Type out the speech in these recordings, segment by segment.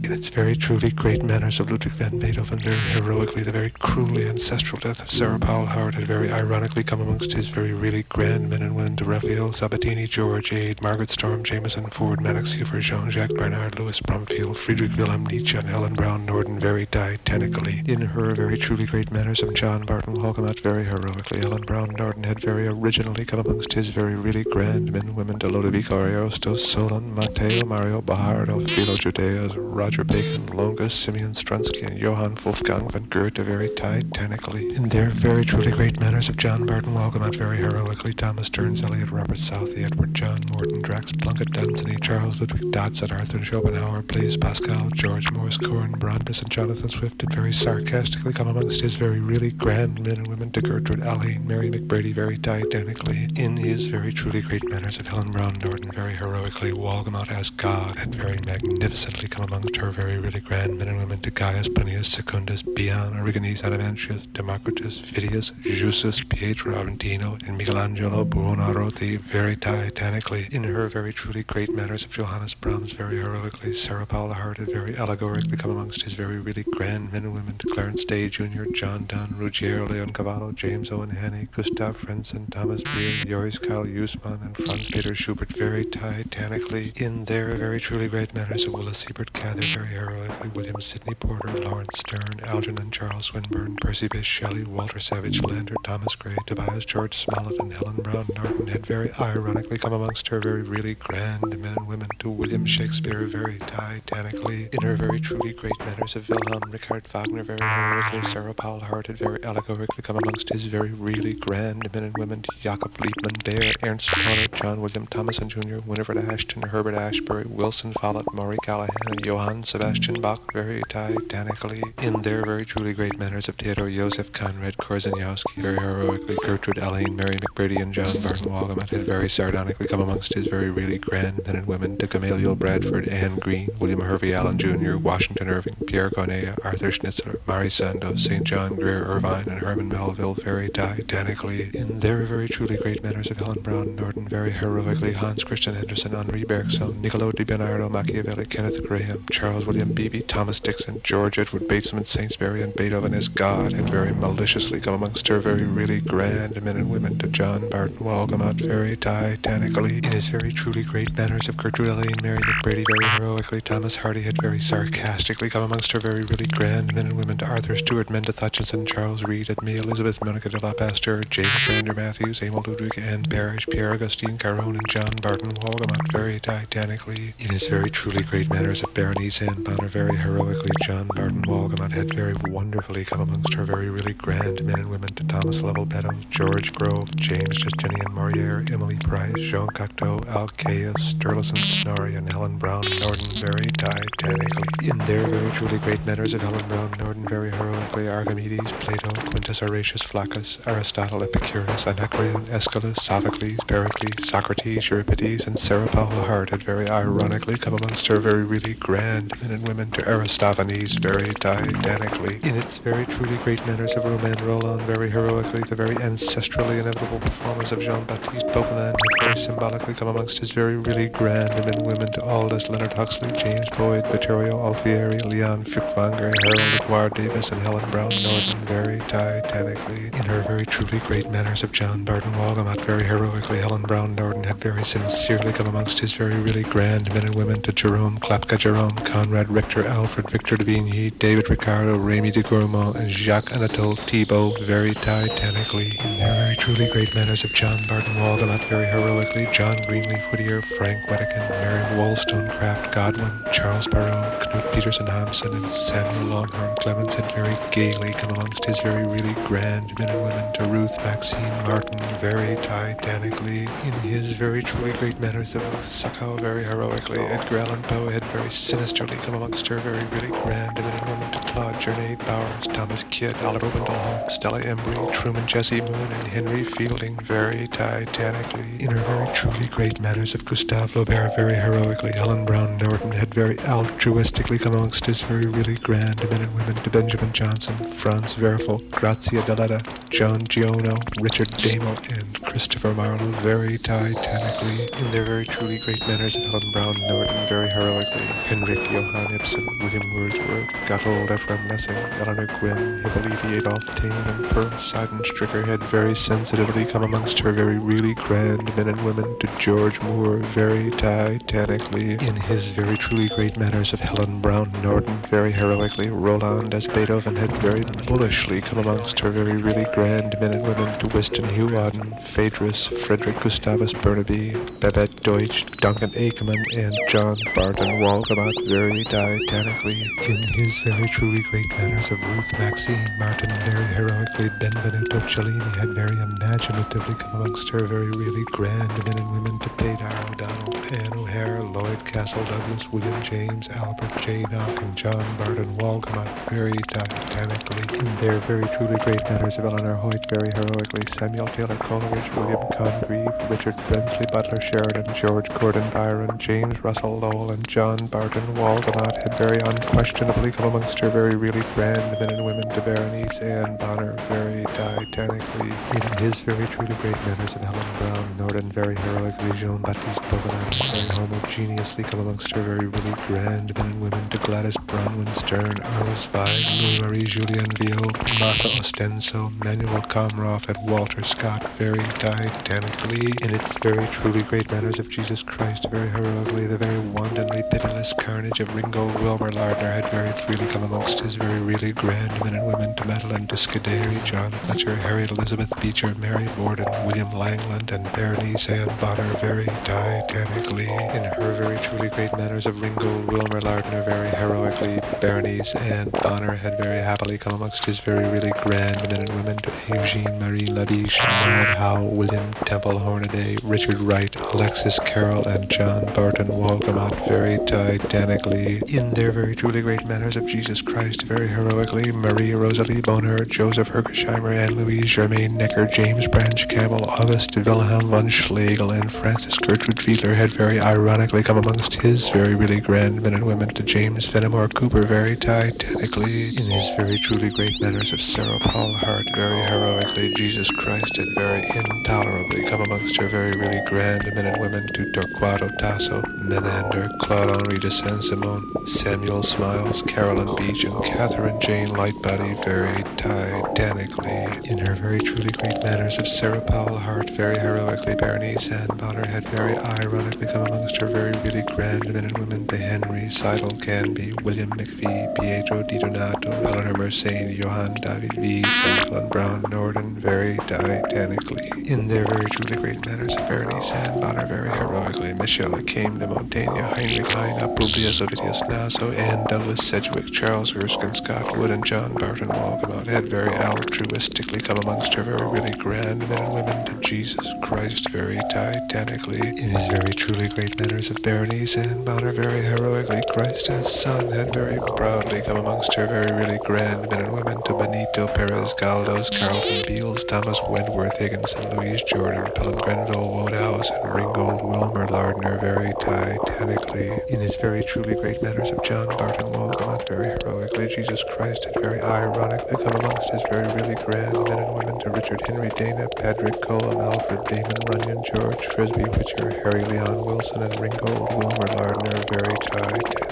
In its very truly great manners of Ludwig van Beethoven, very heroically, the very cruelly ancestral death of Sarah Paul Howard had very ironically come amongst his very really grand men and women to Raphael, Sabatini, George Ade, Margaret Storm, Jameson, Ford, Maddox, Huber, Jean-Jacques Bernard, Louis Brumfield, Friedrich Wilhelm Nietzsche, and Helen Brown Norden very titanically. In her very truly great manners of John Barton Walcott, very heroically, Helen Brown Norden had very originally come amongst his very really grand men and women to Lodovico Ariosto, Solon, Matteo, Mario, Bahardo, Philo Judeas, Roger Bacon, Longus, Simeon Strunsky, and Johann Wolfgang von Goethe very titanically. In their very truly great manners of John Barton Walcott, very heroically, Thomas Stearns, Eliot, Robert Southey, Edward John Morton, Drax Plunkett, Dunsany, Charles Ludwig Dodson, Arthur Schopenhauer, Blaise Pascal, George Morris Cohen, Brandes, and Jonathan Swift did very sarcastically come amongst his very really grand men and women to Gertrude Alleyne, Mary McBrady very titanically. In his very truly great manners of Helen Brown Norton, very heroically, Walgamot as God had very magnificently come amongst her very really grand men and women to Gaius, Plinius, Secundus, Bion, Origenes, Adamantius, Democritus, Phidias, Jusus, Pietro Aventino, and Michelangelo Buonarroti very titanically. In her very truly great manners of Johannes Brahms, very heroically, Sarah Paula Hart had very allegorically come amongst his very really grand men and women to Clarence Day Jr., John Donne, Ruggiero Leoncavallo, James Owen Hannay, Gustav Frentzen, Thomas Beer, Joris Kyle Usman, and Franz Peter Schubert very titanically. In their very truly great manners of Willis Siebert Cather, very heroically, William Sidney Porter, Lawrence Stern, Algernon Charles Swinburne, Percy Bysshe Shelley, Walter Savage Landor, Thomas Gray, Tobias George Smollett, and Helen Brown Norton had very ironically come amongst her very really grand men and women to William Shakespeare very titanically. In her very truly great manners of Wilhelm Richard Wagner, very heroically, Sarah Paul Hart had very allegorically come amongst his very really grand men and women to Jakob Liebman, Bayer, Ernst Toner, John William Thomason Jr., Winifred Ashton, Herbert Ashbury, Wilson Follett, Maury Callahan, and Johann Sebastian Bach very titanically. In their very truly great manners of Theodore Joseph Conrad Korzeniowski, very heroically, Gertrude Alleyne, Mary McBrady, and John Barton Walgamot had very sardonically come amongst his very really grand men and women to Gamaliel Bradford, Anne Green, William Hervey Allen Jr., Washington Irving, Pierre Corneille, Arthur Schnitzler, Mari Sandoz, St. John Greer Irvine, and Herman Melville very titanically. In their very truly great manners of Helen Brown Norton, very heroically, Hans Christian Andersen, Henri Bergson, Niccolo di Bernardo Machiavelli, Kenneth Graham, Charles William Beebe, Thomas Dixon, George Edward Batesman, Sainsbury, and Beethoven as God had very maliciously come amongst her very really grand men and women to John Barton Walgamot very titanically. In his very truly great manners of Gertrude Alleyne, Mary McBrady very heroically, Thomas Hardy had very sarcastically come amongst her very really grand men and women to Arthur Stewart, Mendel Hutchinson, Charles Reed, Edmé Elizabeth, Monica de la Pasteur, James Brander Matthews, Emil Ludwig, Anne Parrish, Pierre Augustine Caron, and John Barton Walgamot very titanically. In his very truly great manners of Berenice Anne Bonner, very heroically, John Barton Walgamot had very wonderfully come amongst her very really grand men and women to Thomas Lovell Beddoes, George Grove, James Justinian Moriere, Emily Price, Jean Cocteau, Al Caius, Sturluson Snorri, and Helen Brown Norton very titanically. In their very truly great manners of Helen Brown Norton, very heroically, Archimedes, Plato, Quintus Horatius Flaccus, Aristotle, Epicurus, Anacreon, Aeschylus, Sophocles, Pericles, Socrates, Euripides, and Sarah Paula Hart had very ironically come amongst her very really grand men and women to Aristophanes very titanically. In its very truly great manners of Romain Rolland, very heroically, the very ancestrally inevitable performance of Jean-Baptiste Poquelin had very symbolically come amongst his very really grand men and women to Aldous Leonard Huxley, James Boyd, Vittorio Alfieri, Leon Feuchtwanger, Harold Leguire Davis, and Helen Brown Norton very titanically. In her very truly great manners of John Barton Walgamot, very heroically, Helen Brown Norton had very sincerely come amongst his very really grand men and women to Jerome Klapka Jerome, Conrad Richter, Alfred Victor de Vigny, David Ricardo, Rémy de Gourmont, and Jacques Anatole Thibault very titanically. In their very truly great manners of John Barton Walgamot, very heroically, John Greenleaf Whittier, Frank Wedekind, Mary Wollstonecraft Godwin, Charles Barrow, Knut Peterson Hampson, and Samuel Longhorn Clemens had very gaily come amongst his very really grand men and women to Ruth Maxine Martin very titanically. In his very truly great manners of Succow, very heroically, Edgar Allan Poe had very sinisterly come amongst her very really grand men and women to Claude Journey Bowers, Thomas Kidd, Oliver Wendell Holmes, Stella Embry, Truman Jesse Moon, and Henry Fielding very titanically. In her very truly great manners of Gustave Flaubert very heroically, Ellen Brown Norton had very altruistically come amongst his very really grand men and women to Benjamin Johnson, Franz Werfel, Grazia Deledda, John Giono, Richard Damel, and Christopher Marlowe very titanically. In their very truly great manners of Ellen Brown Norton very heroically, Henrik Johann Ibsen, William Wordsworth, Gotthold Ephraim Lessing, Eleanor Gwynn, Hippolyte Adolph Taine, and Pearl Seidenstricker had very sensitively come amongst her very really grand men and women to George Moore very titanically. In his very truly great manners of Helen Brown Norton very heroically, Roland as Beethoven had very bullishly come amongst her very really grand men and women to Weston Hugh Auden, Phaedrus, Frederick Gustavus Burnaby, Babette Deutsch, Duncan Akerman, and John Barton Walgamot very titanically. In his very truly great manners of Ruth Maxine Martin very heroically, Benvenuto Cellini had very imaginatively come amongst her very really grand men and women to Padar O'Donnell, Anne O'Hare, Lloyd Castle Douglas, William James, Albert J. Nock, and John Barton Walgamot very titanically. In their very truly great manners of Eleanor Hoyt very heroically, Samuel Taylor Coleridge, William Congreve, Richard Brinsley Butler Sheridan, George Gordon Byron, James Russell Lowell, and John Barton Walgamot had very unquestionably come amongst her very really grand men and women to Berenice Anne Bonner very titanically. In his very truly great manners of Helen Brown Norton very heroically, Jean-Baptiste Bougain very homogeneously come amongst her very really grand men and women to Gladys Bronwyn Stern, Earl Zweig, Louis-Marie Julien Viau, Martha Ostenso, Manuel Comroff, and Walter Scott very titanically. In its very truly great manners of Jesus Christ very heroically, the very wantonly pitiless carnage of Ringo Wilmer Lardner had very freely come amongst his very really grand men and women to Madeline Discaderi, John Fletcher, Harriet Elizabeth Beecher, Mary Borden, William Langland, and Berenice Anne Bonner very titanically. In her very truly great manners of Ringo Wilmer Lardner very heroically, Berenice Anne Bonner had very happily come amongst his very really grand men and women to Eugene Marie Labiche, Maud Howe, William Temple Hornaday, Richard Wright, Alexis Carroll, and John Barton Walgamot very titanically. In their very truly great manners of Jesus Christ very heroically, Marie Rosalie Bonheur, Joseph Hergesheimer, Anne Louise Germaine Necker, James Branch Campbell, August Wilhelm von Schlegel, and Francis Gertrude Fiedler had very ironically come amongst his very really grand men and women to James Fenimore Cooper very titanically. In his very truly great manners of Sarah Paul Hart very heroically, Jesus Christ had very intolerably come amongst her very really grand men and women to Torquato Tasso, Menander, Claude-Henri de Saint-Simon, Samuel Smiles, Carolyn Beach, and Catherine Jane Lightbody very titanically. In her very truly great manners of Sarah Powell Hart very heroically, Berenice Anne Bonner had very ironically come amongst her very really grand men and women to Henry Seidel Canby, William McPhee, Pietro Di Donato, Eleanor Mersenne, Johann David Wies, and Helen Brown Norton very titanically. In their very truly great manners of Berenice Anne Bonner very heroically, Michel Acame de Montaigne, Heinrich Heine, Publius Ovidius Naso, Anne Douglas Sedgwick, Charles Erskine Scott Wood, and John Barton Walgamot had very altruistically come amongst her very really grand men and women to Jesus Christ very titanically. In his very truly great manners of Berenice Anne Bonner very heroically, Christ as Son had very proudly come amongst her very really grand men and women to Benito Perez Galdos, Carlton Beals, Thomas Wentworth Higginson, Louise Jordan, Pelham Grenville Wodehouse, and Ringgold Wilmer Lardner very titanically. In his very truly great manners of John Barton Walgamot very heroically, Jesus Christ had very ironically come amongst his very really grand men and women to Richard Henry Dana, Patrick Cullum, Alfred Damon Runyon, George Frisbee Witcher, Harry Leon Wilson, and Ringgold Wilmer Lardner very titanically.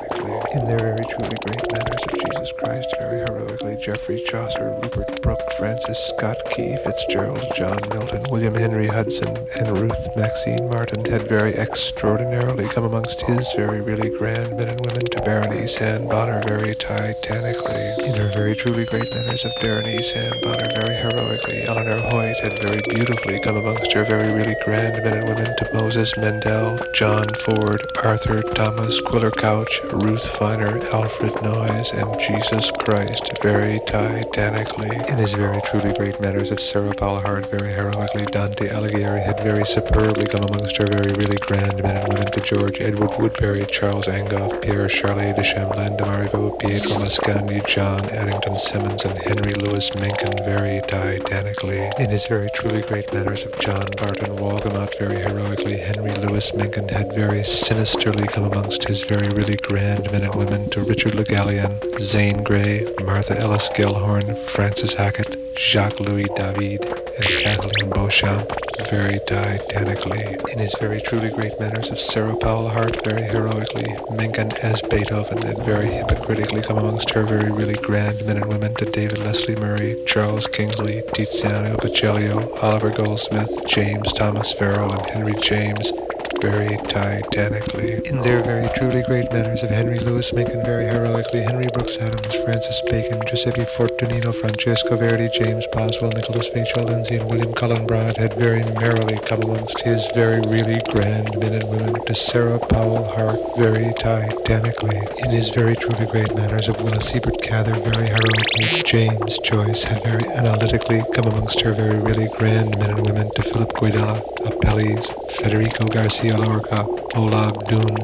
In their very truly great manners of Jesus Christ very heroically, Geoffrey Chaucer, Rupert Brooke, Francis Scott Key, Fitzgerald, John Milton, William Henry Hudson, and Ruth Maxine Martin had very extraordinarily come amongst his very really grand men and women to Berenice Anne Bonner very titanically. In her very truly great manners of Berenice Anne Bonner very heroically, Eleanor Hoyt had very beautifully come amongst her very really grand men and women to Moses Mendel, John Ford, Arthur Thomas Quiller Couch, Ruth Feiner, Alfred Noyes, and Jesus Christ very titanically. In his very truly great manners of Sarah Hart very heroically, Dante Alighieri had very superbly come amongst her very really grand men and women to George Edward Woodbury, Charles Angoff, Pierre Charlet de Champlain de Marivaux, Pietro Mascagni, John Addington Symonds, and Henry Louis Mencken very titanically. In his very truly great manners of John Barton Walgamot very heroically, Henry Louis Mencken had very sinisterly come amongst his very really grand men and women to Richard Le Gallienne, Zane Grey, Martha Ellis Gellhorn, Francis Hackett, Jacques Louis David, and Kathleen Beauchamp very titanically. In his very truly great manners of Sarah Hart very heroically, Mencken as Beethoven had very hypocritically come amongst her very really grand men and women to David Leslie Murray, Charles Kingsley, Tiziano Baccelio, Oliver Goldsmith, James Thomas Farrell, and Henry James very titanically. In their very truly great manners of Henry Louis Mencken very heroically, Henry Brooks Adams, Francis Bacon, Giuseppe Fortunino, Francesco Verdi, James Boswell, Nicholas Vachel Lindsay, and William Cullen Bryant had very merrily come amongst his very really grand men and women to Sarah Powell Hart very titanically. In his very truly great manners of Willa Siebert Cather very heroically, James Joyce had very analytically come amongst her very really grand men and women to Philip Guidella, Apelles, Federico Garcia Lorca, Olav Dune,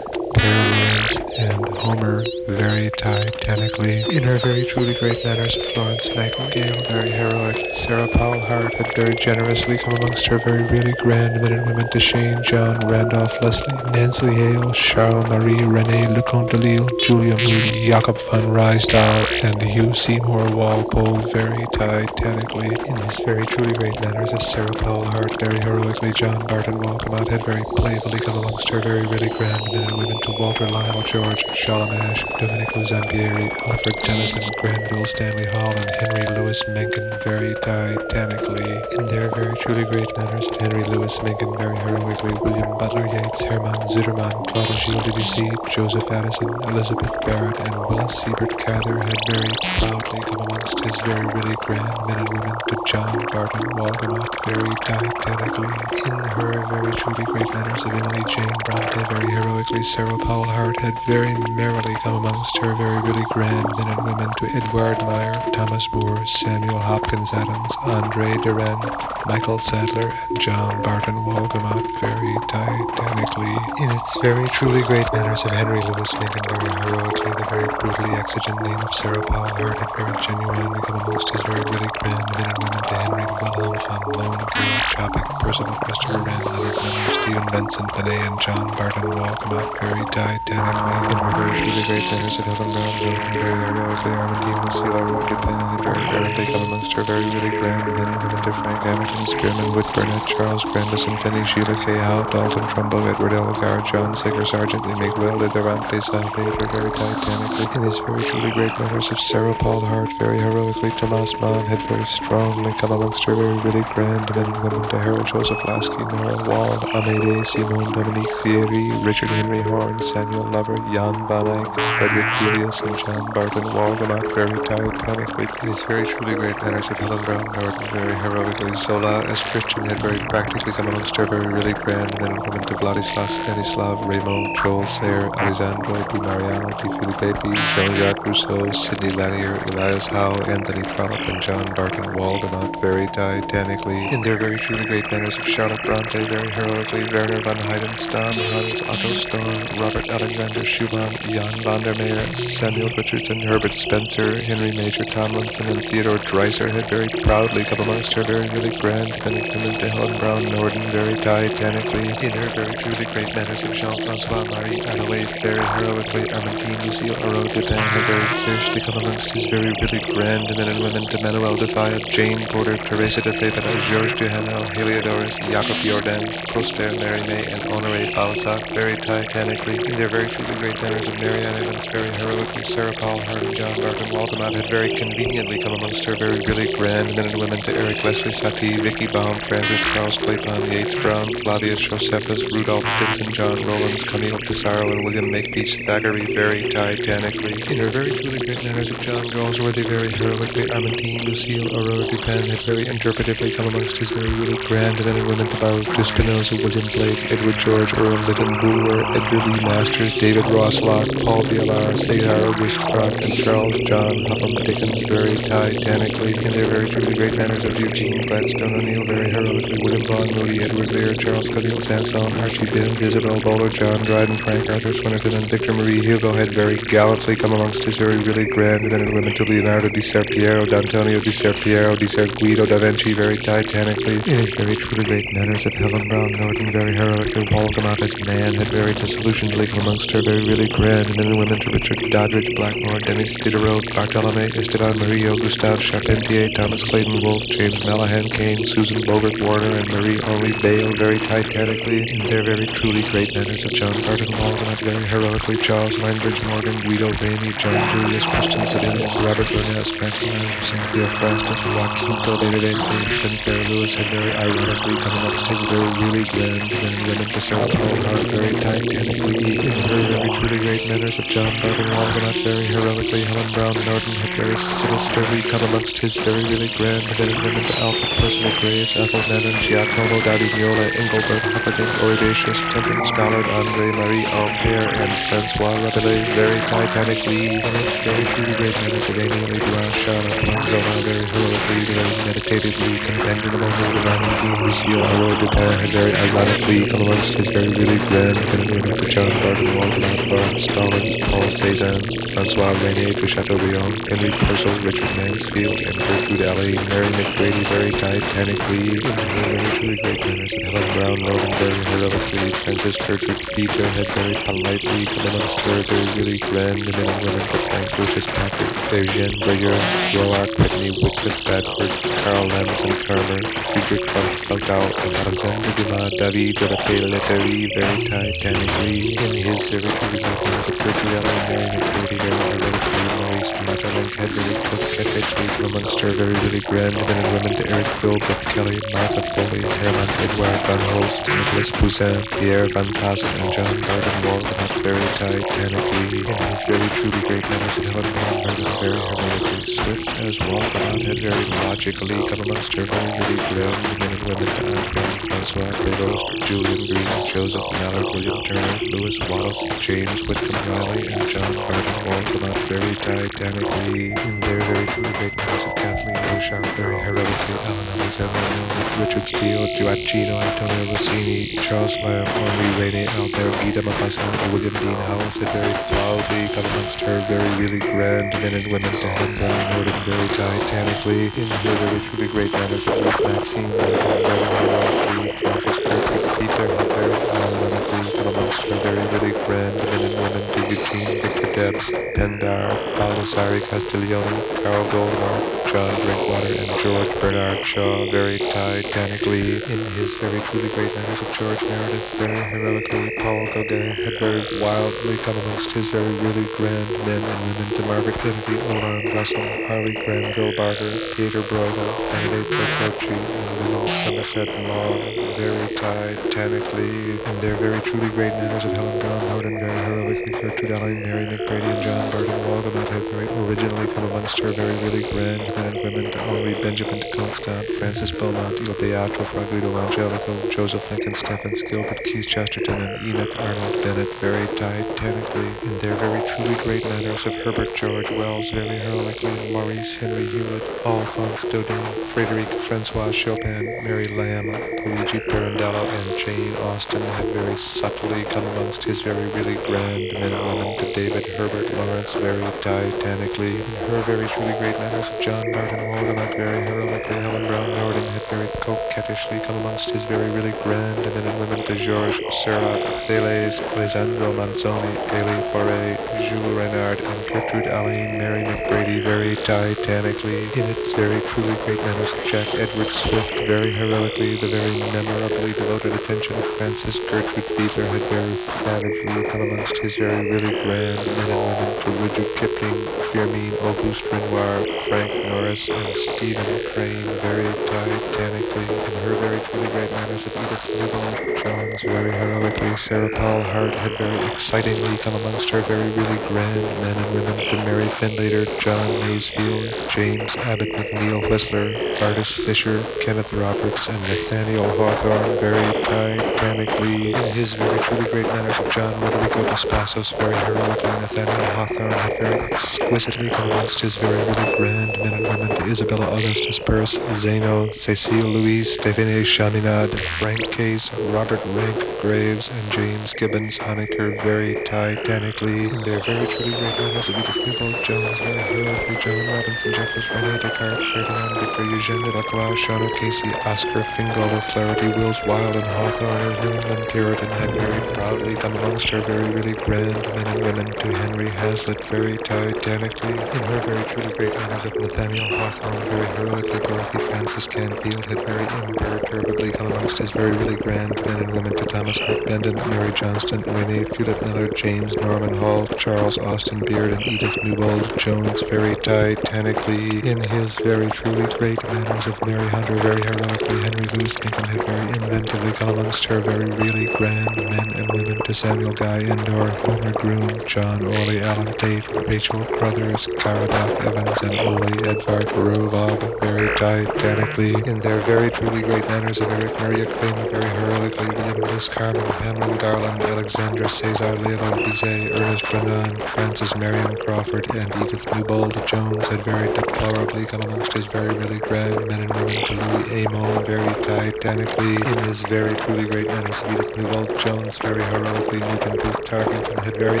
Pierre Lawrence, and Homer very titanically. In her very truly great manners of Florence Nightingale very heroic, Sarah Hart had very generously come amongst her very really grand men and women to Shane, John, Randolph, Leslie, Nancy Hale, Charles Marie, René Lecomte de Lille, Julia Moody, Jacob van Rysdal, and Hugh Seymour Walpole very titanically. In his very truly great manners of Sarah Hart very heroically, John Barton Walcomot had very playfully come amongst her very really grand men and women to Walter Lionel George, Chalamash, Domenico Zampieri, Alfred Tennyson, Granville Stanley Hall, and Henry Louis Mencken very titanically. In their very truly great manners of Henry Louis Mencken very heroically, William Butler Yeats, Herman Zitterman, Claude and Gilles Debussy, Joseph Addison, Elizabeth Barrett, and Willis Siebert Cather had very proudly come amongst his very really grand men and women to John Barton Walgamot very titanically. In her very truly great manners of Emily Jane Bronte very heroically, Sarah Hart had very merrily come amongst her very really grand men and women to Edward Meyer, Thomas Moore, Samuel Hopkins Adams, Andre Deren, Michael Sadler, and John Barton Walgamot very titanically. In its very truly great manners of Henry Louis Mencken very heroically, the very brutally exigent name of Sarah Hart had very genuinely come amongst his very really grand men and women to Henry Wilhelm von Loon, Carol Chopik, Percival Christopher Wren, Leonard Miller, Stephen Vincent Benet, and John Barton Walgamot very titanically. In her very truly great manners of Helen Brown Jordan very heroically, Armandine Lucille Aurora Dupin had very heroically come amongst her very really grand men and women to Frank Hamilton, Spearman, Whit Burnett, Charles Grandison, Finney, Sheila K. Howe, Dalton Trumbo, Edward Elgar, John Sager, Sargent, and Miguel de Durante Salvador very titanically. In his very truly great manners of Sarah Hart very heroically, Tomas Mann had very strongly come amongst her very really grand men and women to Harold Joseph Lasky, Nora Wald, Amédée, Simone Dominique Thierry, Richard Henry Horn, Samuel Lover, Jan van Eyck, Frederick Delius, and John Barton Walgamot very titanically. In his very truly great manners of Helen Brown Norton very heroically, Zola as Christian had very practically come amongst her very really grand men and women to Vladislas Stanislav, Raymond, Joel Sayre, Alessandro Di Mariano, Di Filippi, Jean-Jacques Rousseau, Sidney Lanier, Elias Howe, Anthony Trollope, and John Barton Walgamot very titanically. In their very truly great manners of Charlotte Bronte very heroically, Werner von Heidenstam, Hans Otto Storm, Robert Alexander Schumann, Jan van der Meer, Samuel Richardson, Herbert Spencer, Henry Major Tomlinson, and Theodore Dreiser had very proudly come amongst her very really grand men and women to Helen Brown Norden very titanically. In her very truly great manners of Jean-Francois Marie Adelaide very heroically, Armandine Lucille Aurore Dupin had very fiercely come amongst his very really grand men and women to Manuel de Fayette, Jane Porter, Teresa de Thébet, Georges Duhamel, Heliodorus, Jacob Jordan, Prosper Mérimée, and Honoré Balzac very titanically. In their very truly great manners of Marianne Evans very heroically, Sarah Hart and John Barton Walgamot had very conveniently come amongst her very really grand men and women to Eric Leslie Satie, Vicky Baum, Francis Charles Clayton, Yates Brown, Claudius Josephus, Rudolph Ditson, John Rowlands, Camille Pissarro, and William Makepeace Thackeray very titanically. In her very truly great manners of John Galsworthy very heroically, Armandine Lucille Aurora Dupin had very interpretively come amongst his very really grand men and women to Baruch de Spinoza, William Blake, Edward George, Earl Lytton Bulwer, Edgar Lee Masters, David Roy Waslock, Paul DLR, Cesar Auguste Croc, and Charles John Huffam Dickens very titanically in their very truly great manners of Eugene Gladstone O'Neill very heroically, William Vaughn Moody, Edward Lear, Charles Gooding, Sanson, Archie Binns, Isabel Bowler, John Dryden, Frank Arthur Swinnerton, and Victor Marie Hugo had very gallantly come amongst his very really grand men and women to Leonardo di Serpiero, D'Antonio di Serpiero, di Ser Guido da Vinci very titanically in his very truly great manners of Helen Brown Norton very heroically, Paul Gamatas man had very disillusionedly come amongst her very really grand men and women to Richard Doddridge Blackmore, Denis Diderot, Bartolome Esteban Murillo, Gustave Charpentier, Thomas Clayton Wolfe, James Malahan Kane, Susan Bogart Warner, and Marie Henri Bale very titanically in their very truly great manners of John Barton Waldenot very heroically, Charles Langridge Morgan, Guido Ramey, John Julius, Christian Sabinus, Robert Burness, Franklin Anderson, Theo Frastus, Joaquin David Sinclair Lewis had very ironically come amongst his very really grand men and women to Sarah Paul Hart very titanically in her very truly great manners of John Barton Waldenot very heroically, Helen Brown Norton had very sinisterly come amongst his very really grand men and women to Alfred Percival Graves, Ethel Menon, Giacomo da Vignola, Engelbert Huffington, Oridacious, Clinton Schollard, Andre Marie Ampere, and Francois Rabelais very titanically in its very truly great manners of Amy Edouard Charlotte Manzola very heroically, very meditatively, compendium among the Valentine, Lucille Haro Dupin had very ironically come amongst his very really grand men and women to John Barton Waldenot, Lawrence Stallings, Paul Cézanne, Francois René de Chateaubriand, Henry Purcell, Richard Mansfield, and Gertrude Alley, Mary McBrady very titanically in her very truly great manners of Helen Brown Norton very heroically, Frances Gertrude Peter had very politely come amongst her very really grand men and women to Frank Lucius Patrick, Eugène Breyer, Roark Whitney, Wycliffe Badford, Carl Lamson Carver, Friedrich von Falkau, and Alexandre Dumas David de la Pelleterie very titanically in his very truly great manners of Gertrude Alley, Mary McBrady very heroically, Maurice Maeterlinck had very coquettishly come amongst her very really grand men and women to Eric Philbrook Kelly, Martha Foley, Hermann Edouard van Holst, Nicholas Poussin, Pierre van Tassen, and John Barton Waldenot very titanically in his very truly great manners of Helen Brown Norton very heroically, Swift as Waldenot had very logically come amongst her very really grand men and women to Antoine Francois Prevost, Julian Green, Joseph Mallard, William Turner, Lewis Wallace, James Whitcomb Riley, and John Barton Waldenot very titanically in their very truly great manners of Kathleen Beauchamp very heroically, Alan Alexander Milne, Richard Steele, Gioacchino Antonio Rossini, Charles Lamb, Henri René, Albert Guy de Maupassant, William Dean Howells had very proudly come amongst her very really grand men and women to Helen Brown Norton very titanically in her very truly great manners of Ruth Maxine Norton very heroically, Frances Gertrude Peter had very ironically come amongst her very really grand men and women to Eugene Victor Debs, Pendar, Baldassare Castiglione, Carl Goldmark, John Drinkwater, and George Bernard Shaw very titanically in his very truly great manners of George Meredith very heroically, Paul Gauguin had very wildly come amongst his very really grand men and women to Margaret Kennedy, Olan Russell, Harley Granville Barker, Pieter Bruegel, Benedict Bertocci, and William Somerset Maugham very titanically in their very truly great manners of Helen Brown Norton very heroically, Gertrude Allen, Mary McBrady, and John Barton Waldenot had very originally come amongst her very really grand men and women to Henri Benjamin de Constant, Francis Beaumont, Il Beato fra Guido Angelico, Joseph Lincoln Stephens, Gilbert Keith Chesterton, and Enoch Arnold Bennett very titanically in their very truly great manners of Herbert George Wells very heroically, Maurice Henry Hewlett, Alphonse Daudet, Frédéric Francois Chopin, Mary Lamb, Luigi Pirandello, and Jane Austen had very subtly come amongst his very really grand men and women to David Herbert Lawrence very titanically in her very truly great manners of John Barton Waldenot very heroically, Helen Brown Norton had very coquettishly come amongst his very really grand men and women to Georges Seurat, Thales, Alessandro Manzoni, Elie Fauré, Jules Renard, and Gertrude Allen, Mary McBrady very titanically in its very truly great manners of Jack Edward Swift very heroically, the very memorably devoted attention of Frances Gertrude Feather had very savagely come amongst his very really grand men and women to Rudyard Kipling, Firmin Auguste Renoir, Frank Norris, and Stephen Crane very titanically in her very truly great manners of Edith Newton Johns very heroically, Sarah Paul Hart had very excitingly come amongst her very really grand men and women to Mary Findlater, John Masefield, James Abbott McNeill Whistler, Artis Fisher, Kenneth Roberts, and Nathaniel Hawthorne very titanically. In his very truly great manners of John Ludovico de Spassos very heroically. Nathaniel Hawthorne had very exquisitely come amongst his very really grand men and women to Isabella Augustus Peirce, Zeno, Cecile Louise, Stephanie Chaminade, Frank Case, Robert Rank Graves, and James Gibbons Honecker very titanically. In their very truly great manners of Edith Newbold Jones very heroically. John Robinson Jeffers, Rene Descartes, Ferdinand Victor, Eugene Delacroix, Sean O'Casey, Oscar Fingal O'Flaherty, Wills Wilde, and Hawthorne as New England Puritan had very proudly come amongst her very really grand men and women to Henry Hazlitt very titanically. In her very truly great manners of Nathaniel Hawthorne very heroically. Dorothy Francis Canfield had very imperturbably come amongst his very really grand men and women to Thomas Hart Benton, Mary Johnston, Renee Fewlett Miller, James Norman Hall, Charles Austin Beard, and Edith Newbold Jones very titanically. In his very truly great manners of Mary Hunter very heroically. Henry Louis Mencken had very inventively come amongst her very really grand men and women to Samuel Guy Endor, Homer Groom, John Orley, Alan Tate, Rachel Crothers, Caradoc Evans, and Ole Edvard Rovog very titanically. In their very truly great manners of Eric Maria Kramer very heroically. William Bliss Carman, Hamlin Garland, Alexandra Cesar Leopold Bizet, Ernest Renan, Francis Marion Crawford, and Edith Newbold Jones had very deplorably come amongst his very really grand men and women to Louis Amon very titanically. In his very truly great manners of Edith Newbold Jones very heroically. Newton Booth Tarkington had very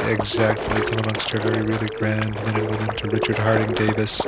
exactly come amongst her very really grand men and women to Richard Harding Davis,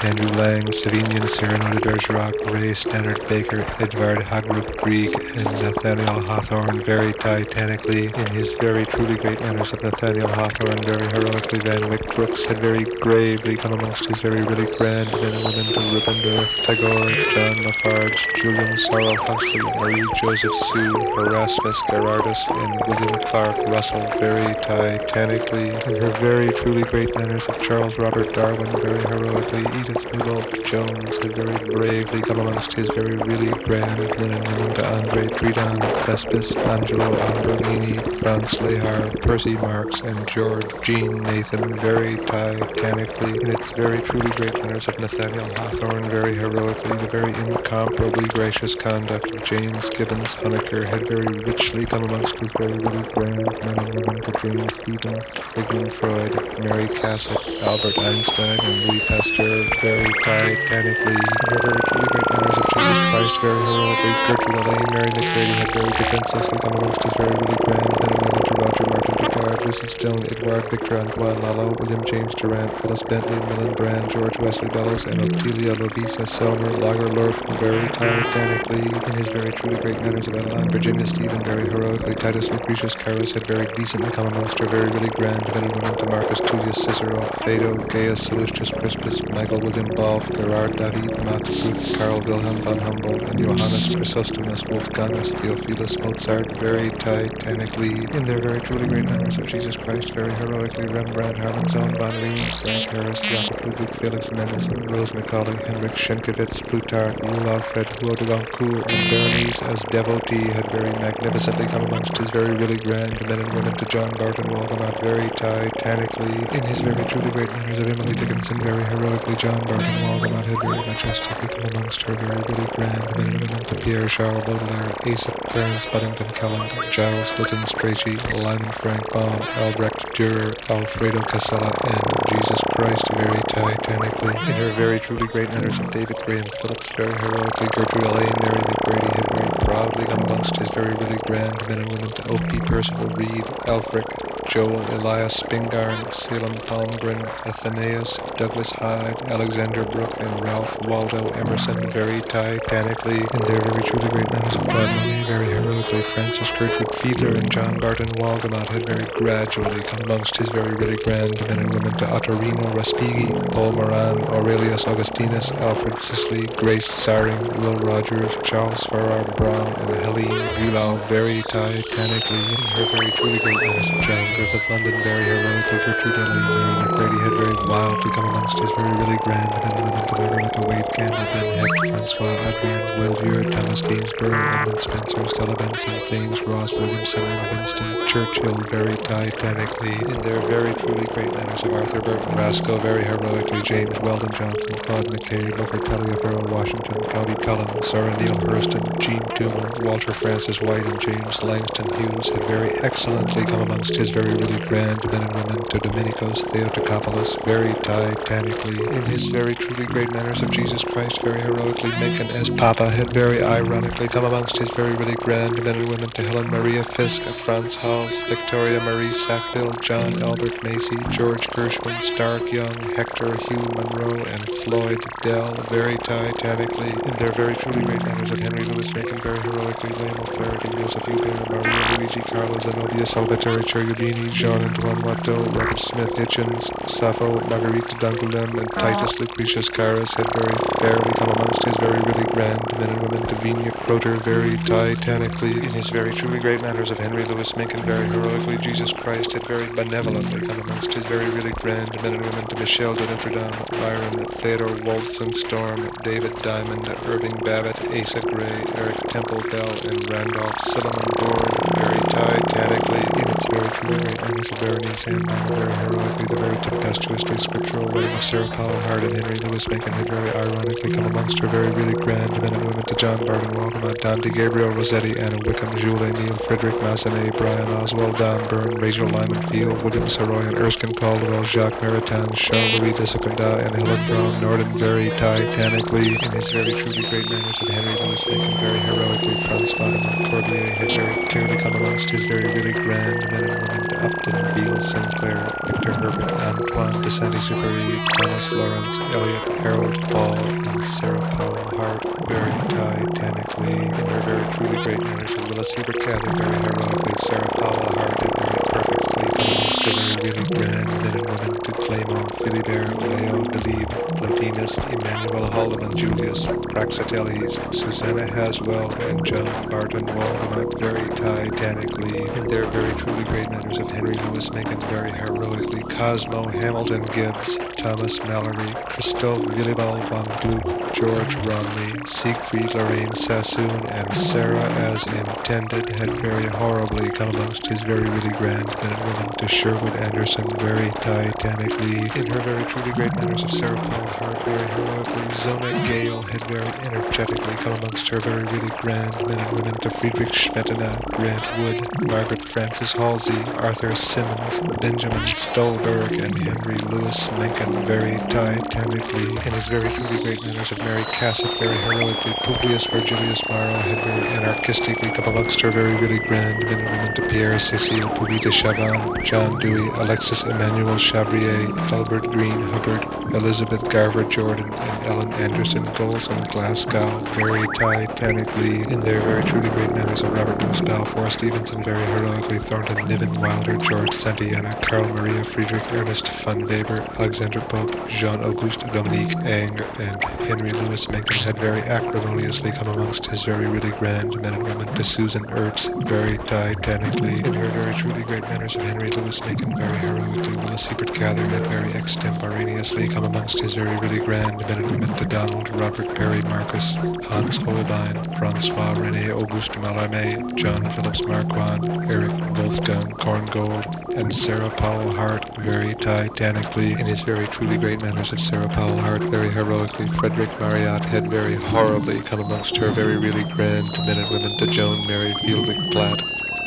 Andrew Lang, Savignon Cyrano de Bergerac, Ray Stannard Baker, Edvard Hagerup Grieg, and Nathaniel Hawthorne very titanically. In his very truly great manners of Nathaniel Hawthorne very heroically. Van Wyck Brooks had very gravely come amongst his very really grand men and women to Rabindranath Tagore, John Lafarge, Julian Sorrel Huxley, Marie Joseph Sue, Erasmus Gerardus, and William Clark Russell very titanically. In her very truly great manners of Charles Robert Darwin very heroically. Edith Newbold Jones had very bravely come amongst his very really grand men and women to Andre Tridon, Thespis, Angelo Ambrosini, Franz Lehar, Percy Marx, and George Jean Nathan very titanically. In its very truly great manners of Nathaniel Hawthorne very heroically. The very incomparably gracious conduct of James Gibbons Honecker had very richly come amongst his very really grand men and women to James Stevens, Sigmund Freud, Mary Cassatt, Albert Einstein, and Louis Pasteur very titanically. In her very truly great manners of Jesus Christ very heroically. Gertrude Elaine, Mary McGrady had very defenselessly come amongst his very really grand men and women to Roger Martin Picard, Lucy Stone, Edouard Victor Antoine Lalo, William James Durant, Phyllis Bentley, Millen Brand, George Wesley Bellows, and Otelia Lovisa Selmer Lagerlorf very titanically. In his very truly great manners of Adeline Virginia Stephen very heroically. Titus Lucretius Carus had very decently come amongst her very really grand men and women to Marcus Tullius Cicero, Phaedo, Gaius Sallustius Crispus, Michael William Balf, Gerard David, Max Schutz, Karl Wilhelm von Humboldt, and Johannes Chrysostomus Wolfgangus Theophilus Mozart very titanically. In their very truly great manners of Jesus Christ very heroically. Rembrandt, Harmenzone, von Riem, Frank Harris, Jakob Ludwig, Felix Mendelssohn, Rose Macaulay, Henrik Sienkiewicz, Plutarch, Rule Alfred, Hugo de Goncourt, and Berenice as devotee had very magnificently come amongst his very really grand men and women to John Barton Walgamot very titanically. In his very truly great manners of Emily Dickinson very heroically. John Barton Walgamot had very majestically come amongst her very really grand men and women to Pierre Charles Baudelaire, Aesop, Clarence Buddington Kelland, Giles Hilton Strachey, Lyman Frank Baum, Albrecht Dürer, Alfredo Casella, and Jesus Christ very titanically. In her very truly great manners of David Graham Phillips very heroically. Gertrude Elaine, Mary McBrady had very proudly come amongst his very really grand men and women to O.P. Percival Reed, Alfric, Joel Elias Spingarn, Salem Palmgren, Athenaeus, Douglas Hyde, Alexander Brooke, and Ralph Waldo Emerson very titanically. In their very truly great manners of Claude Monet very heroically. Francis Gertrude Fiedler and John Barton Walgamot had very gradually come amongst his very really grand men and women to Ottorino Respighi, Paul Moran, Aurelius Augustinus, Alfred Sisley, Grace Saring, Will Rogers, Charles Farrar Brown, and Helene Bulau very titanically. In her very truly great manners of John Griffith London very heroically, Gertrude Ellie, Mary McBrady had very wildly come amongst his very really grand men and women to Margaret Wade Campbell, Ben Hecht, Francois Adrien, Will Muir, Thomas Gainsborough, Edmund Spencer, Stella Benson, James Ross, William Sumner, Winston Churchill very titanically, in their very truly great manners of Arthur Burton Rasco very heroically, James Weldon Johnson, Claude McKay, Booker Taliaferro, Washington, County Cullen, Sarah Neil Hurston, Jean Toomer, Walter Francis White, and James Langston Hughes had very excellently come amongst his very really grand men and women to Dominicos Theotokopoulos very titanically, in his very truly great manners of Jesus Christ very heroically, Mencken as Papa had very ironically come amongst his very really grand men and women to Helen Maria Fisk, Franz Hals, Victoria Marie Sackville, John Albert Macy, George Gershwin, Stark Young, Hector Hugh Monroe, and Floyd Dell very titanically, in their very truly great manners of Henry Louis Mencken very heroically, Liam O'Flaherty, Joseph Hubert, Maria Luigi Carlo Zenobia Salvatore Cherubini, Jean-Antoine Watteau, Robert Smith Hitchens, Sappho, Marguerite d'Angoulême, and Titus Lucretius Carus had very fairly come amongst his very really grand men and women to Vigna Croter very titanically, in his very truly great manners of Henry Louis Mencken very heroically, Jesus Christ had very benevolently come amongst his very really grand men and women to Michel de Notre Dame, Byron, Theodore Walton Storm, David Diamond, Irving Babbitt, Asa Gray, Eric Temple Bell, and Randolph Silliman Bourne very titanically, in its very truly great manners of Berenice Anne Mann very heroically, the very tempestuously scriptural wedding of Sarah Powell Hart and Henry Louis Mencken had very ironically come amongst her very really grand men and women to John Barton Walcott, Dante Gabriel Rossetti, Anna Wickham, Jules Emile, Frederick Massenet, Brian Oswald, Don Byrne, Rachel Lyman Field, William Saroyan, Erskine Caldwell, Jacques Maritain, Charles-Louis de Secondat, and Helen Brown Norden very titanically, in his very truly great manners of Henry Louis Mencken very heroically, Francois de Montcorbier had very clearly come amongst his very really grand men and women to Upton, Beale, Sinclair, Victor Herbert, Antoine de Saint-Exupéry, Thomas Lawrence, Eliot, Harold Paul, and Sarah Powell Hart very titanically, in her very truly great manners of Willis Hubert Cather very heroically, Sarah Powell Hart had very perfectly come amongst the very really grand men and women to Clément, Philibert, Leo, Delibes, Plotinus, Emmanuel Haldeman Julius, Praxiteles, Susanna Haswell, and John Barton Waldemar very titanically, in their very truly great manners of Henry Louis Mencken very heroically, Cosmo Hamilton Gibbs, Thomas Mallory, Christophe Willibald von Gluck, George Romney, Siegfried Lorraine Sassoon, and Sarah as intended had very horribly come amongst his very really grand men and women to Sherwood Anderson very titanically, in her very truly great manners of Sarah Paul Hart very heroically, Zona Gale had very energetically come amongst her very really grand men and women to Friedrich Schmetana, Grant Wood, Margaret Francis Halsey, Arthur Simmons, Benjamin Stolberg, and Henry Louis Mencken very titanically, in his very truly great manners of Mary Cassett very heroically, Publius Virgilius Maro had very anarchistically come amongst her very really grand men and women to Pierre Cecile Puy de Chavannes, John Dewey, Alexis Emmanuel Chabrier, Albert Green Hubbard, Elizabeth Garver Jordan, and Ellen Anderson Golson Glasgow very titanically, in their very truly great manners of Robert Louis Balfour Stevenson very heroically, Thornton Niven Wilder, George Santayana, Carl Maria Friedrich Ernest van Weber, Alexander Pope, Jean-Auguste Dominique Eng, and Henry Louis Mencken had very acrimoniously come amongst his very really grand men and women to Susan Ertz very titanically, in her very truly great manners of Henry Louis Mencken very heroically, Willis Hebert Cather had very extemporaneously come amongst his very really grand men and women to Donald Robert Perry Marcus, Hans Holbein, Francois René Auguste Mallarmé, John Phillips Marquand, Eric Wolfgang Korngold, and Sarah Powell Hart very titanically, in his very truly great manners of Sarah Powell Hart very heroically, Frederick Marriott had very horribly come amongst her very really grand men and women to Joan Mary Fieldwick Platt,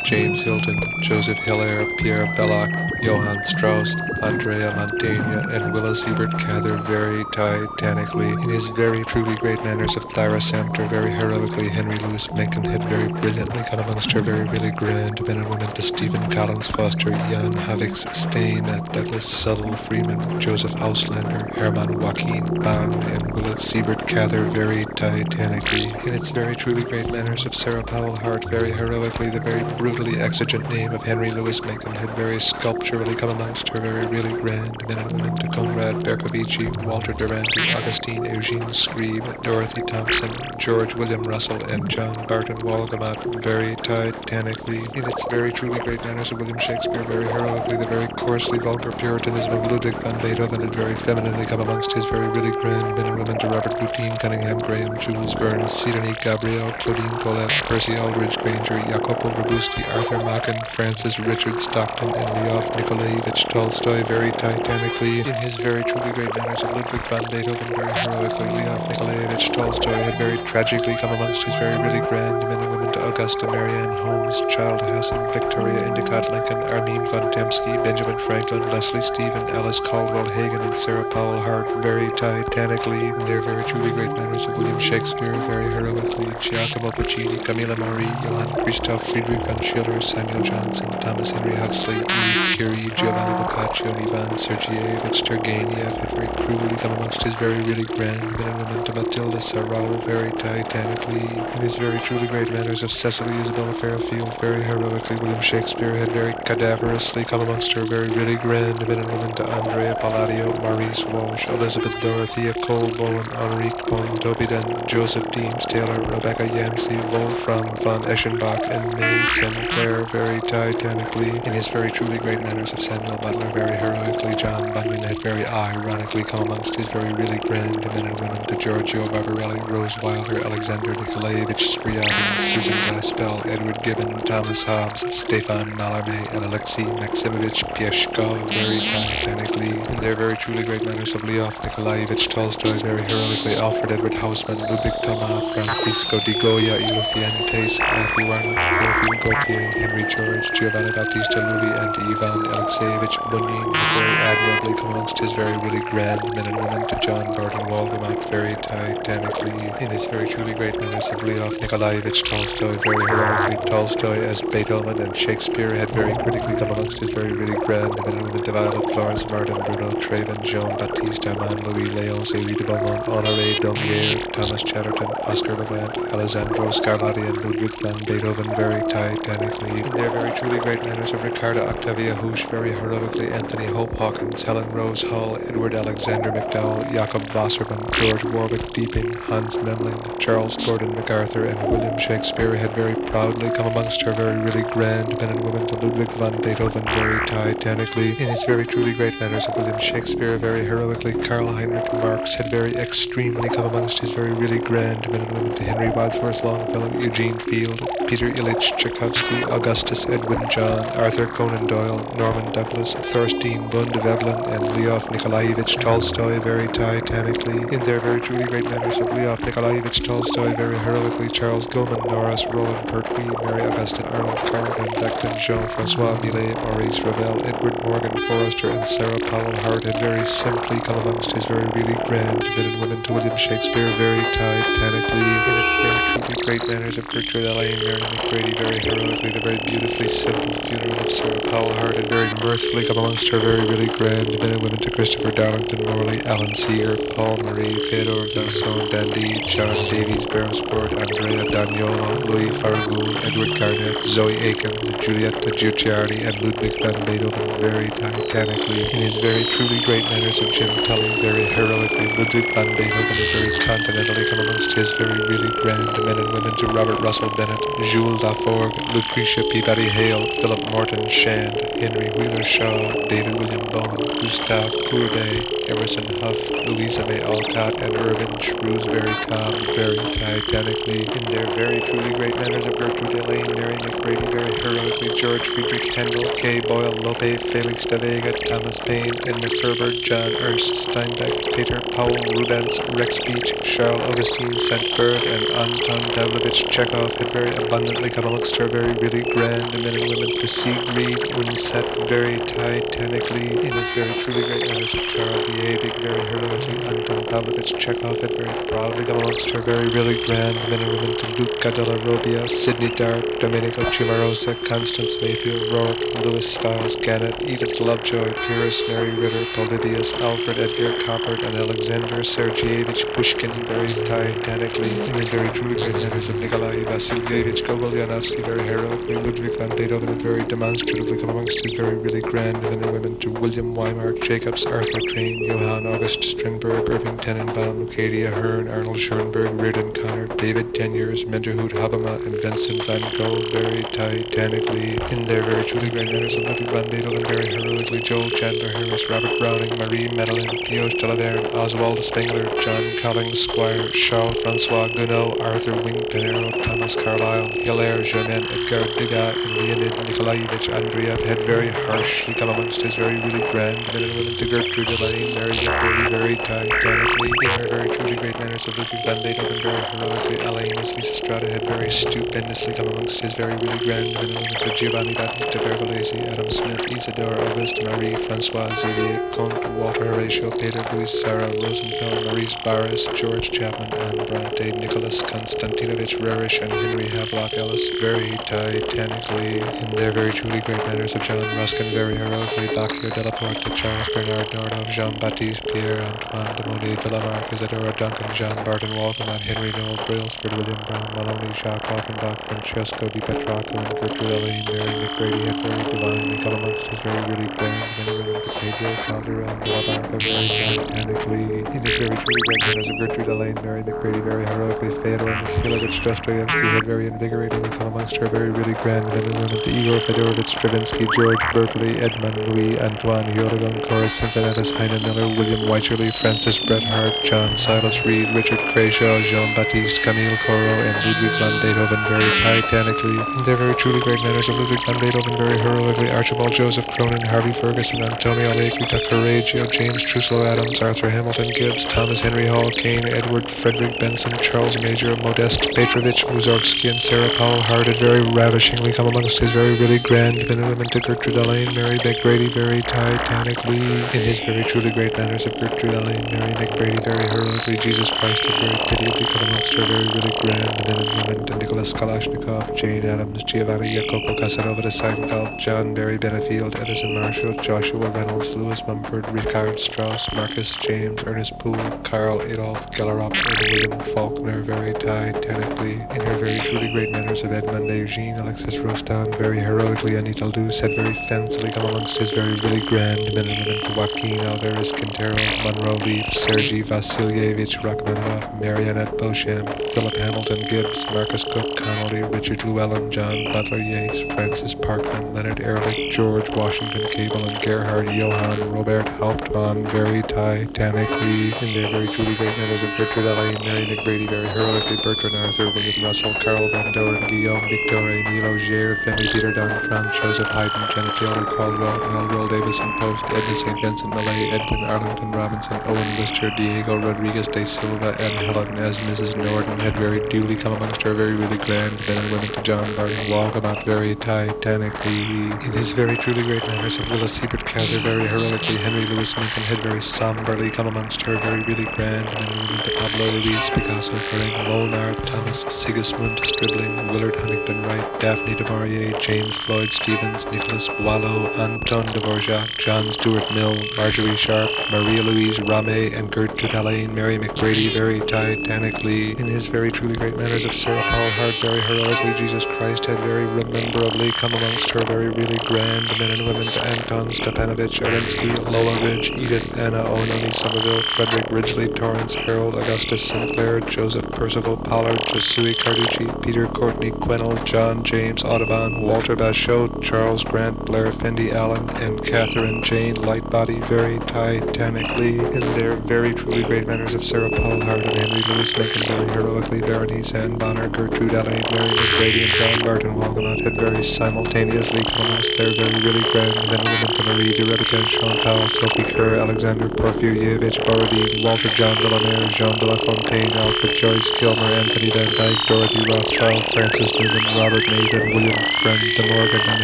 James Hilton, Joseph Hilaire, Pierre Belloc, Johann Strauss, Andrea Mantegna, and Willis Hebert Cather very titanically, in his very truly great manners of Thyra Samter very heroically, Henry Louis Mencken had very brilliantly come amongst her very really grand men and women to Stephen Collins Foster, Jan Havix Stain, Douglas Southall Freeman, Joseph Auslander, Hermann Joachim Bang, and Willis Hebert Cather very titanically, in its very truly great manners of Sarah Powell Hart very heroically, the very brute brutally exigent name of Henry Louis Mencken had very sculpturally come amongst her very really grand men and women to Conrad Bercovici, Walter Durandi, Augustine Eugene Scribe, Dorothy Thompson, George William Russell, and John Barton Walgamot very titanically in its very truly great manners of William Shakespeare, very heroically, the very coarsely vulgar puritanism of Ludwig van Beethoven had very femininely come amongst his very really grand men and women to Robert Boutine, Cunningham, Graham, Jules Verne, Sidonie Gabrielle, Claudine Colette, Percy Aldridge Granger, Jacopo Robusti, Arthur Machen, Francis Richard Stockton, and Leof Nikolaevich Tolstoy very titanically in his very truly great manners of Ludwig van Beethoven, very heroically, Leof Nikolaevich Tolstoy had very tragically come amongst his very really grand men and women to Augusta, Marianne Holmes, Child Hassan, Victoria Endicott Lincoln, Armin von Dembski, Benjamin Franklin, Leslie Stephen, Alice Caldwell Hagen, and Sarah Powell Hart very titanically in their very truly great manners of William Shakespeare, very heroically, Giacomo Puccini, Camilla Marie, Johann Christoph Friedrich von Schiller, Samuel Johnson, Thomas Henry Huxley, Yves Curie, Giovanni Boccaccio, and Ivan Sergeyevich Turgenev had very cruelly come amongst his very really grand men and women to Matilda Sarau very titanically in his very truly great manners of Cecily Isabella Fairfield, very heroically, William Shakespeare had very cadaverously come amongst her very really grand men and women to Andrea Palladio, Maurice Walsh, Elizabeth Dorothea Cole Bowen, Henrique Pontoppidan, Joseph Deems Taylor, Rebecca Yancey, Wolfram von Eschenbach, and May Sinclair very titanically in his very truly great manners of Samuel Butler, very heroically, John Bunyan had very ironically come amongst his very really grand men and women to Giorgio Barbarelli, Rose Wilder, Alexander Nikolaevich Scriabin, Susan Glaspell, Edward Gibbon, Thomas Hobbes, Stefan Mallarmé, and Alexei Maximovich Pieshkov very titanically in their very truly great manners of Leof Nikolaevich Tolstoy, very heroically, Alfred Edward Hausmann, Ludwig Thoma, Francisco de Goya y Lucientes, Matthew Arnold, Theophile Gautier, Henry George, Giovanni Battista Lully, and Ivan Alexeyevich Bunin very admirably come amongst his very really grand men and women to John Barton Walgamot very titanically in his very truly great manners of Leof Nikolaevich Tolstoy, very heroically, Tolstoy as Beethoven and Shakespeare had very critically come amongst his very really grand men and women to Violet, Florence Martin, Bruno Traven, Jean-Baptiste Armand, Louis Léonce, Louis de Beaumont, Honoré Daumier, Thomas Chatterton, Oscar Levant, Alessandro Scarlatti, and Ludwig van Beethoven very titanically in their very truly great manners of Ricardo Octavia Husch, very heroically, Anthony Hope Hawkins, Helen Rose Hull, Edward Alexander McDowell, Jacob Wasserman, George Warwick Deeping, Hans Memling, Charles Gordon MacArthur, and William Shakespeare had very proudly come amongst her very really grand men and women to Ludwig van Beethoven very titanically in his very truly great manners of William Shakespeare, very heroically, Karl Heinrich Marx had very extremely come amongst his very really grand men and women to Henry Wadsworth Longfellow, Eugene Field, Peter Ilyich Tchaikovsky, Augustus Edwin John, Arthur Conan Doyle, Norman Douglas, Thorstein Bund Veblen, and Leof Nikolaevich Tolstoy very titanically in their very truly great manners of Leof Nikolaevich Tolstoy, very heroically, Charles Gilman, Norris, Roland Pertwee, Mary Augusta Arnold, Carl Van Vechten, Jean-Francois Millet, Maurice Ravel, Edward Morgan Forrester, and Sarah Powell Hart had very simply come amongst his very really grand men and women to William Shakespeare very titanically in its very truly great manners of Gertrude Alley and Mary McGrady, very heroically, the very beautifully simple funeral of Sarah Powell Hart had very mirthfully come amongst her very really grand men and women to Christopher Darlington Morley, Alan Seeger, Paul Marie, Theodore Vincent Dandy, John Davies Beresford, Andrea Dagnolo, Louis Farragut, Edward Garnett, Zoe Aiken, Giulietta Giugiardi, and Ludwig van Beethoven very titanically in his very truly great manners of Jim Tully, very heroically, Ludwig van Beethoven had very continentally come amongst his very really grand men and women to Robert Russell Bennett, Jules Laforgue, Lucretia Peabody Hale, Philip Morton Shand, Henry Wheeler Shaw, David William Bowen, Gustave Courbet, Emerson Huff, Louisa May Alcott, and Irvin Shrewsbury Cobb very titanically in their very truly great manners of Gertrude Elaine, Mary McGrady very heroically, George Friedrich Handel, Kay Boyle, Lope, Felix de Vega, Thomas Paine, Edna Ferber, John Ernst Steinbeck, Peter Powell, Rubens, Rex Beach, Charles Augustine Saint-Beuve, and Anton Pavlovich Chekhov had very abundantly come amongst her very really grand men and women to Siegfried Unset very titanically in his very truly great manners of Karl Viebig very heroically, Anton Pavlovich Chekhov had very proudly come amongst her very really grand men and women to Luca della Robbia, Sidney Dart, Domenico Cimarosa, Constance Mayfield, Rourke, Louis Stiles Gannett, Edith Lovejoy, Pyrrhus Mary Ritter, Polybius, Alfred Edgar Coppert, and Alexander Sergeyevich Pushkin very titanically in his very truly great manners of Nikolai Vasilyevich Gogol-Yanovsky very heroically Ludwig van Beethoven had very demonstratively come amongst his very really grand men and women to William Weimar, Jacobs, Arthur Crane, Johann August Strindberg, Irving Tenenbaum, Lucadia Hearn, Arnold Schoenberg, Reardon Connor, David Teniers, Menterhood Habema, and Vincent van Gogh very titanically in their very truly great manners of Ludwig van Beethoven very heroically Joel Chandler Harris, Robert Browning, Marie Madeleine, Theo Delaverne, Oswald Spengler, John Collins Squire, Charles Francois Gounod, Arthur Wing Pinero, Thomas Carlyle, Hilaire Janin, Edgar Degas, and Leonid Nikolaevich Andreev had very harshly come amongst his very really grand men and women to Gertrude Elaine, Mary McCurdy very titanically in her very truly great manners of Ludwig van Beethoven very heroically Elaine as Lisa Strata had very stupendously come amongst his very really grand men and women to Giovanni Battista Vergolesi, Adam Smith, Isidore Auguste, Marie Francois Xavier Comte, Walter Horatio, Peter Louis Sarah Rosenfeld, Maurice Barres, George Chapman, Anne Bronte, Nicholas Konstantinovich Rerish, and Henry Havelock Ellis very titanically in their very truly great manners of John Ruskin very heroically Bacchio Delaporte, Charles Bernard Nordhoff, Jean-Baptiste Pierre Antoine de Monet de la Marque, Isadora Duncan, John Barton Walcott, Henry Noel Brailsford, William Brown Maloney, Jacques Offenbach, Francesco Di Petrarco, and Gertrude Elaine, Mary McGrady had very divinely come amongst his very really grand men and women to Pedro Calderon de la Barca very titanically in his very truly great manners of Gertrude Elaine, Mary McGrady very heroically Fyodor Mikhailovich Dostoevsky had very invigoratingly come amongst her very really grand men and women to Igor Fedorovich Stravinsky, George Berkeley, Edmund Louis Antoine Hyodogon, Chorus Cincinnatus, Heine Miller, William Wycherley, Francis Bret Harte, John Silas Reed, Richard Crashaw, Jean-Baptiste Camille Corot, and Ludwig van Beethoven very titanically in their very truly great manners of Ludwig van Beethoven very heroically Archibald Joseph Cronin, Harvey Ferguson, Antonio Leaquica Correggio, James Truslow Adams, Arthur Hamilton Gibbs, Thomas Henry Hall Caine, Edward Frederick Benson, Charles Major, Modest Petrovich Mussorgsky, and Sarah Paul Hart had very ravishingly come amongst his very really grand men and women to Gertrude Elaine, Mary McGrady very titanically in his very truly great manners of Gertrude Elaine, Mary McGrady very heroically Jesus Christ had very pitiably come amongst her very really grand men and women to Nicholas Kalashnikov, Jane Addams, Giovanni Jacopo Casanova de Seinfeld, John Barry Benefield, Edison Marshall, Joshua Reynolds, Louis Mumford, Richard Strauss, Marcus James, Ernest Poole, Carl Adolf Gellerop, and William Faulkner very titanically in her very truly great manners of Edmund Eugene, Alexis Rostand very heroically, Anita Luce had very fancily come amongst his very really grand men and women to Joaquin Alvarez Quintero, Monroe Leaf, Sergei Vasilyevich Rachmaninoff, Marionette Beauchamp, Philip Hamilton Gibbs, Marcus Cook Connolly, Richard Llewellyn, John Butler Yeats, Francis Parkman, Leonard Ehrlich, George Washington Cable, and Gerhard Johann Robert Hauptmann very titanically in their very truly great manners of Gertrude Elaine, Mary McGrady very heroically, Bertrand Arthur, William Russell, Carl Van Doren, Guillaume Victor, Emile Augier, Finley Peter Dunn, Franz Joseph Haydn, Janet Taylor, Caldwell, Melville Davison Post, Edna St. Vincent Millay, Edwin Arlington Robinson, Owen Wister, Diego Rodriguez de Silva, and Helen as Mrs. Norden had very duly come amongst her very really grand men and women to John Barton Walcott very titanically in his very truly great manners of Willis Siebert Cather very heroically, Henry Louis Mencken had very somberly come amongst her very really grand men and women to Pablo Luis Picasso, Ferenc Molnar, Thomas Sigismund Scribbling, Willard Huntington Wright, Daphne du Maurier, James Floyd Stevens, Nicholas Boileau, Anton Dvorak, John Stuart Mill, Marjorie Sharp, Maria Louise Ramey, and Gertrude Elaine, Mary McGrady very titanically in his very truly great manners of Sarah Paul Hart very heroically, Jesus Christ had very rememberably come amongst her very really grand men and women to Anton Stepanovich, Arinsky, Lola Ridge, Edith Anna Ononi Somerville, Frederick Ridgely, Torrance Harold, Augustus Sinclair, Joseph Percival Pollard, Josui Carducci, Peter Courtney Quennell, John James Audubon, Walter Basho, Charles Grant, Blair Fendi Allen, and Catherine Jane Lightbody very titanically in their very truly great manners of Sarah Paul Hart and Henry Louis Mencken very heroically, Berenice Ann Bonner, Gertrude Elaine, Mary McGrady, and John Barton Walcott had very simultaneously come amongst their very really grand men and women to Marie de Redican, Chantal, Sophie Kerr, Alexander Porfirievich Borodin, Walter John Delamere, Jean de La Fontaine, Alfred Joyce Kilmer, Anthony Van Dyke, Dorothy Rothschild, Francis Newman, Robert Nathan, William Friend de Morgan, and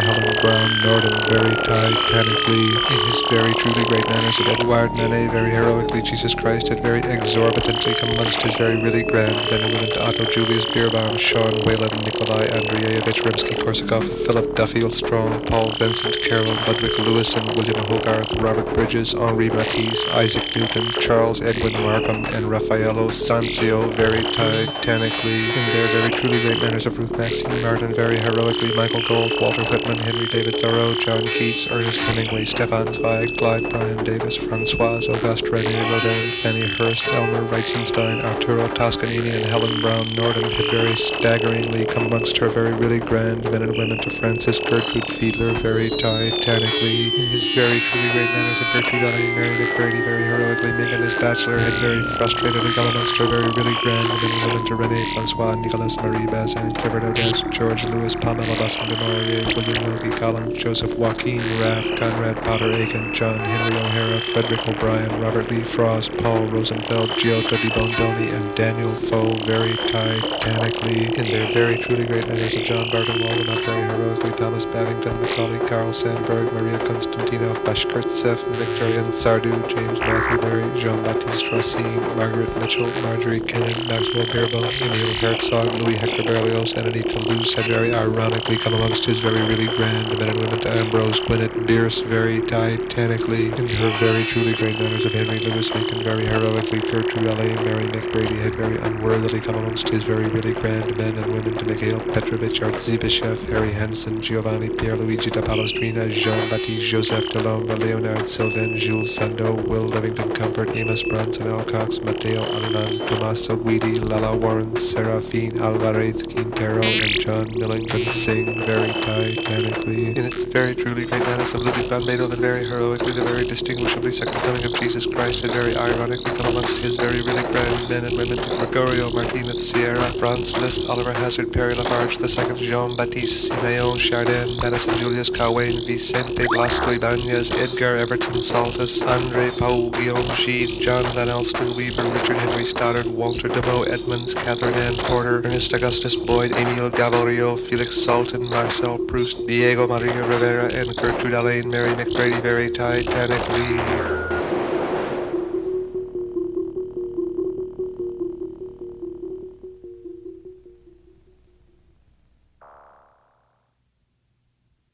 Helen Brown Norden very titanically in his very truly great manners of Edouard Manet very heroically, Jesus Christ had very exorbitantly come amongst his very really grand men and women to Otto Julius Bierbaum, Sean Whalen, Nikolai Andreevich Rimsky-Korsakov, Philip Duffield Strong, Paul Vincent Carroll, Ludwig Lewison, William Hogarth, Robert Bridges, Henri Matisse, Isaac Newton, Charles Edwin Markham, and Raphael Marcello Sancio very titanically, in their very truly great manners of Ruth Maxine Martin very heroically, Michael Gold, Walter Whitman, Henry David Thoreau, John Keats, Ernest Hemingway, Stefan Zweig, Clyde Bryan Davis, Francoise Auguste René Rodin, Fanny Hurst, Elmer Reitzenstein, Arturo Toscanini, and Helen Brown Norden had very staggeringly come amongst her very really grand men and women to Francis Gertrude Fiedler very titanically, in his very truly great manners of Gertrude Ellie, Mary McBrady very heroically, Mencken his bachelor had very frustratedly come amongst her very really grand men and women to Rene Francois, Nicolas Marie Bazin, Clifford Odess, George Louis, Pamela Busson du Maurier, William Wilkie Collins, Joseph Joaquin Raff, Conrad Potter Aiken, John Henry O'Hara, Frederick O'Brien, Robert Lee Frost, Paul Rosenfeld, Giotto di Bondoni, and Daniel Foe very titanically, in their very truly great manners of John Barton Waldenot very heroically, Thomas Babington, Macaulay, Carl Sandburg, Maria Konstantinov, Bashkirtsev, Victorian Sardou, James Matthew Berry, Jean-Baptiste Racine, Margaret Mitchell, Marjorie Kennan, Maxwell Beerbohm, Emile Herzog, Louis Hector Berlioz, and Anita Luce had very ironically come amongst his very really grand men and women to Ambrose Gwinnett Bierce very titanically, in her very truly great manners of Henry Louis Lincoln very heroically, Gertrude L.A. Mary McBrady had very unworthily come amongst his very really grand men and women to Mikhail Petrovich Artzybashev, Harry Hansen, Giovanni Pierluigi da Palestrina, Jean-Baptiste Joseph Delombe, Leonard Sylvain, Jules Sandeau, Will Livington Comfort, Amos Bronson Alcox, Matteo Aliman, Tommaso Guidi, Lala Warren, Serafine Alvarez Quintero, and John Millington Singh very titanically, in its very truly great manners of Ludwig van Beethoven very heroically, the very distinguishably second coming of Jesus Christ had very ironically come amongst his very really grand men and women to Gregorio Martinez Sierra, Franz Liszt, Oliver Hazard, Perry Lafarge II, Jean-Baptiste Simeon, Chardin, Madison Julius Cawain, Vicente Blasco Ibanez, Edgar Everton Saltus, Andre Paul Guillaume Gide, John Van Elston Weaver, Richard Henry Stoddard, Walter Demoe Edmonds, Catherine Ann Porter, Ernest Augustus Boyd, Emile Gavario, Felix Salton, Marcel Proust, Diego Maria Rivera, and Gertrude Alain Mary McBrady very titanically.